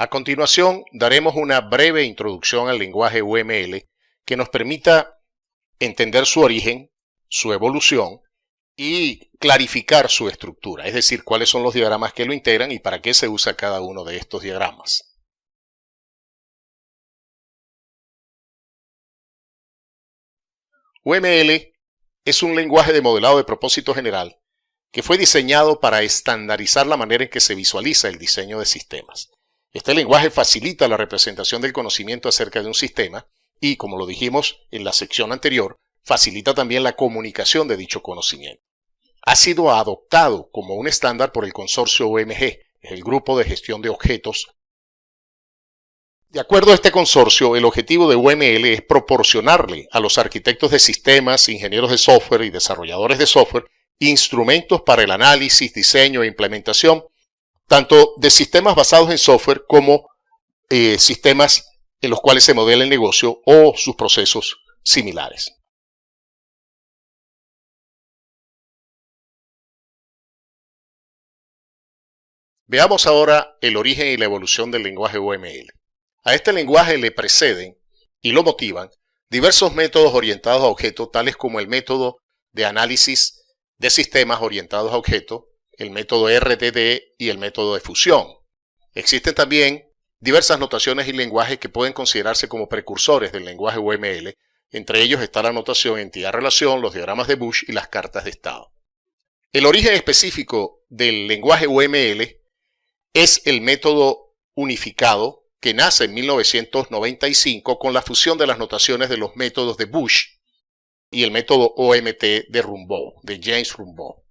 A continuación, daremos una breve introducción al lenguaje UML que nos permita entender su origen, su evolución y clarificar su estructura, es decir, cuáles son los diagramas que lo integran y para qué se usa cada uno de estos diagramas. UML es un lenguaje de modelado de propósito general que fue diseñado para estandarizar la manera en que se visualiza el diseño de sistemas. Este lenguaje facilita la representación del conocimiento acerca de un sistema y, como lo dijimos en la sección anterior, facilita también la comunicación de dicho conocimiento. Ha sido adoptado como un estándar por el consorcio OMG, el Grupo de Gestión de Objetos. De acuerdo a este consorcio, el objetivo de UML es proporcionarle a los arquitectos de sistemas, ingenieros de software y desarrolladores de software instrumentos para el análisis, diseño e implementación tanto de sistemas basados en software como sistemas en los cuales se modela el negocio o sus procesos similares. Veamos ahora el origen y la evolución del lenguaje UML. A este lenguaje le preceden y lo motivan diversos métodos orientados a objetos, tales como el método de análisis de sistemas orientados a objetos, el método RDD y el método de fusión. Existen también diversas notaciones y lenguajes que pueden considerarse como precursores del lenguaje UML. Entre ellos está la notación entidad-relación, los diagramas de Bush y las cartas de estado. El origen específico del lenguaje UML es el método unificado que nace en 1995 con la fusión de las notaciones de los métodos de Bush y el método OMT de Rumbaud, de James Rumbaud.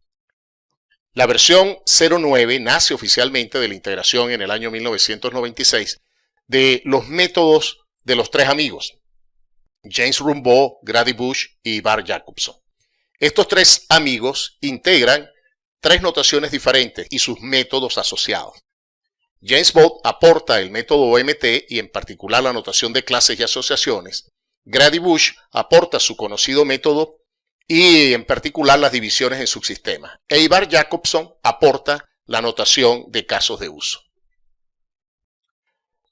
La versión 09 nace oficialmente de la integración en el año 1996 de los métodos de los tres amigos, James Rumbaud, Grady Bush y Bart Jacobson. Estos tres amigos integran tres notaciones diferentes y sus métodos asociados. James Bott aporta el método OMT y en particular la notación de clases y asociaciones. Grady Bush aporta su conocido método y en particular las divisiones en subsistemas. E Bart Jacobson aporta la notación de casos de uso.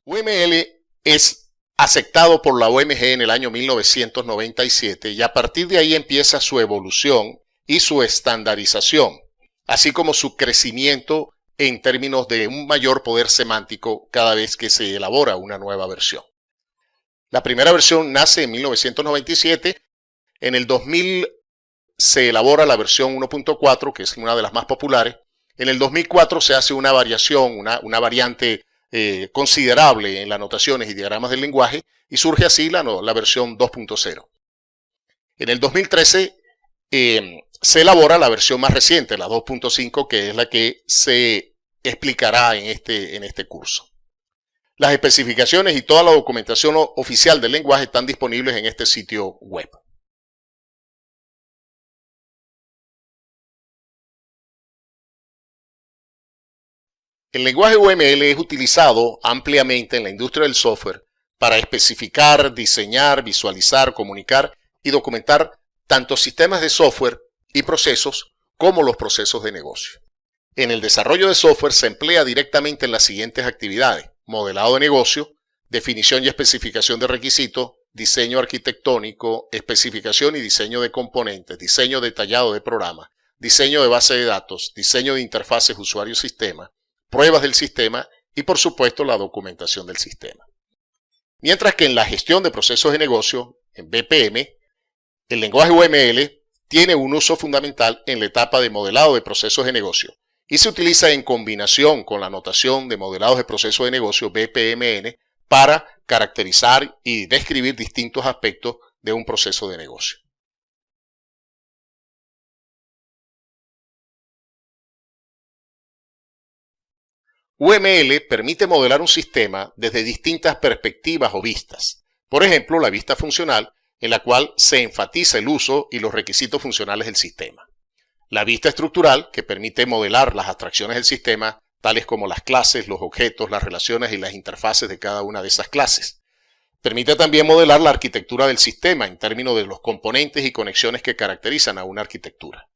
UML es aceptado por la OMG en el año 1997 y a partir de ahí empieza su evolución y su estandarización, así como su crecimiento en términos de un mayor poder semántico cada vez que se elabora una nueva versión. La primera versión nace en 1997, en el 2000 se elabora la versión 1.4, que es una de las más populares. En el 2004 se hace una variación, una variante considerable en las notaciones y diagramas del lenguaje y surge así la versión 2.0. En el 2013 se elabora la versión más reciente, la 2.5, que es la que se explicará en este curso. Las especificaciones y toda la documentación oficial del lenguaje están disponibles en este sitio web. El lenguaje UML es utilizado ampliamente en la industria del software para especificar, diseñar, visualizar, comunicar y documentar tanto sistemas de software y procesos como los procesos de negocio. En el desarrollo de software se emplea directamente en las siguientes actividades: modelado de negocio, definición y especificación de requisitos, diseño arquitectónico, especificación y diseño de componentes, diseño detallado de programas, diseño de base de datos, diseño de interfaces usuario-sistema, pruebas del sistema y, por supuesto, la documentación del sistema. Mientras que en la gestión de procesos de negocio, en BPM, el lenguaje UML tiene un uso fundamental en la etapa de modelado de procesos de negocio y se utiliza en combinación con la notación de modelados de procesos de negocio BPMN para caracterizar y describir distintos aspectos de un proceso de negocio. UML permite modelar un sistema desde distintas perspectivas o vistas. Por ejemplo, la vista funcional, en la cual se enfatiza el uso y los requisitos funcionales del sistema. La vista estructural, que permite modelar las abstracciones del sistema, tales como las clases, los objetos, las relaciones y las interfaces de cada una de esas clases. Permite también modelar la arquitectura del sistema en términos de los componentes y conexiones que caracterizan a una arquitectura.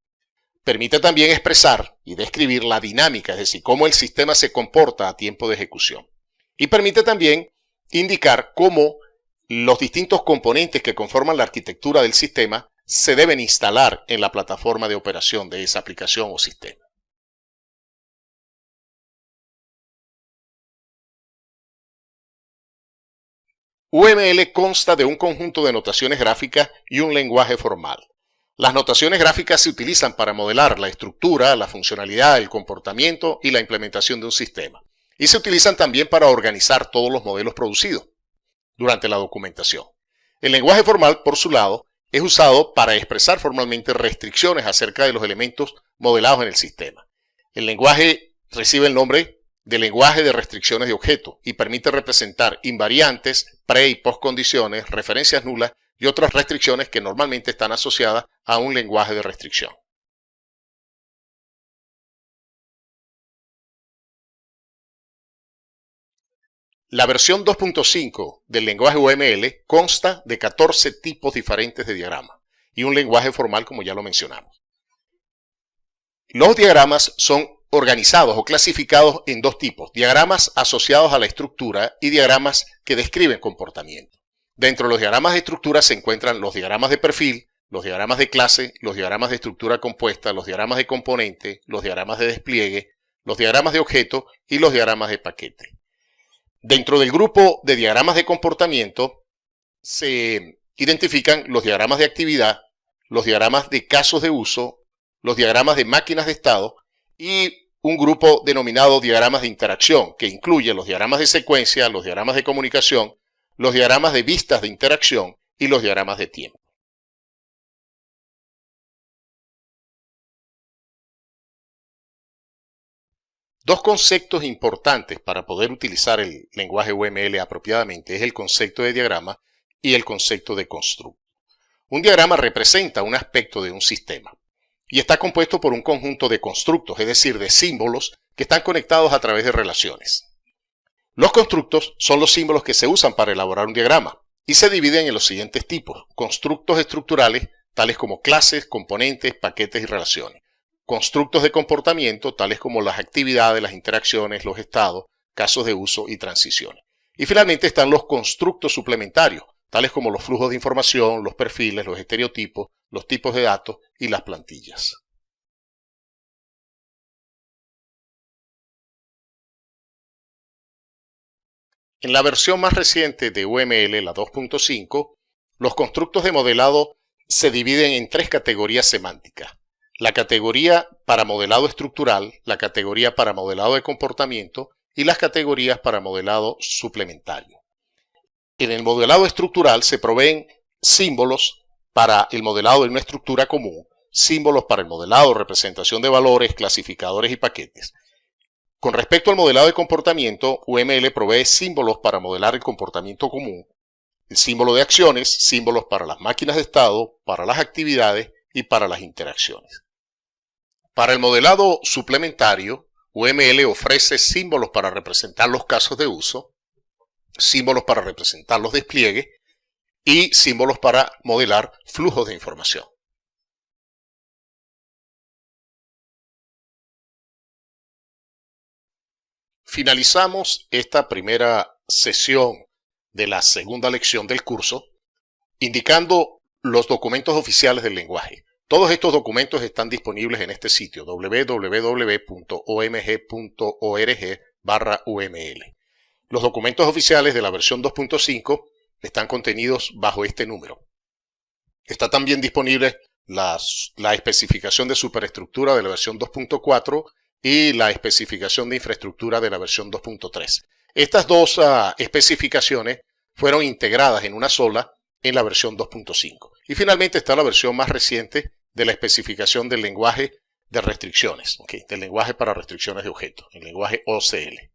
Permite también expresar y describir la dinámica, es decir, cómo el sistema se comporta a tiempo de ejecución. Y permite también indicar cómo los distintos componentes que conforman la arquitectura del sistema se deben instalar en la plataforma de operación de esa aplicación o sistema. UML consta de un conjunto de notaciones gráficas y un lenguaje formal. Las notaciones gráficas se utilizan para modelar la estructura, la funcionalidad, el comportamiento y la implementación de un sistema. Y se utilizan también para organizar todos los modelos producidos durante la documentación. El lenguaje formal, por su lado, es usado para expresar formalmente restricciones acerca de los elementos modelados en el sistema. El lenguaje recibe el nombre de lenguaje de restricciones de objeto y permite representar invariantes, pre- y postcondiciones, referencias nulas y otras restricciones que normalmente están asociadas a un lenguaje de restricción. La versión 2.5 del lenguaje UML consta de 14 tipos diferentes de diagramas y un lenguaje formal, como ya lo mencionamos. Los diagramas son organizados o clasificados en dos tipos: diagramas asociados a la estructura y diagramas que describen comportamiento. Dentro de los diagramas de estructura se encuentran los diagramas de perfil, los diagramas de clase, los diagramas de estructura compuesta, los diagramas de componente, los diagramas de despliegue, los diagramas de objeto y los diagramas de paquete. Dentro del grupo de diagramas de comportamiento se identifican los diagramas de actividad, los diagramas de casos de uso, los diagramas de máquinas de estado y un grupo denominado diagramas de interacción, que incluye los diagramas de secuencia, los diagramas de comunicación, los diagramas de vistas de interacción y los diagramas de tiempo. Dos conceptos importantes para poder utilizar el lenguaje UML apropiadamente es el concepto de diagrama y el concepto de constructo. Un diagrama representa un aspecto de un sistema y está compuesto por un conjunto de constructos, es decir, de símbolos que están conectados a través de relaciones. Los constructos son los símbolos que se usan para elaborar un diagrama y se dividen en los siguientes tipos: constructos estructurales, tales como clases, componentes, paquetes y relaciones; constructos de comportamiento, tales como las actividades, las interacciones, los estados, casos de uso y transiciones. Y finalmente están los constructos suplementarios, tales como los flujos de información, los perfiles, los estereotipos, los tipos de datos y las plantillas. En la versión más reciente de UML, la 2.5, los constructos de modelado se dividen en tres categorías semánticas: la categoría para modelado estructural, la categoría para modelado de comportamiento y las categorías para modelado suplementario. En el modelado estructural se proveen símbolos para el modelado de una estructura común, símbolos para el modelado, representación de valores, clasificadores y paquetes. Con respecto al modelado de comportamiento, UML provee símbolos para modelar el comportamiento común, el símbolo de acciones, símbolos para las máquinas de estado, para las actividades y para las interacciones. Para el modelado suplementario, UML ofrece símbolos para representar los casos de uso, símbolos para representar los despliegues y símbolos para modelar flujos de información. Finalizamos esta primera sesión de la segunda lección del curso indicando los documentos oficiales del lenguaje. Todos estos documentos están disponibles en este sitio www.omg.org/uml. Los documentos oficiales de la versión 2.5 están contenidos bajo este número. Está también disponible la especificación de superestructura de la versión 2.4 y la especificación de infraestructura de la versión 2.3. Estas dos especificaciones fueron integradas en una sola en la versión 2.5. Y finalmente está la versión más reciente de la especificación del lenguaje de restricciones, del lenguaje para restricciones de objetos, el lenguaje OCL.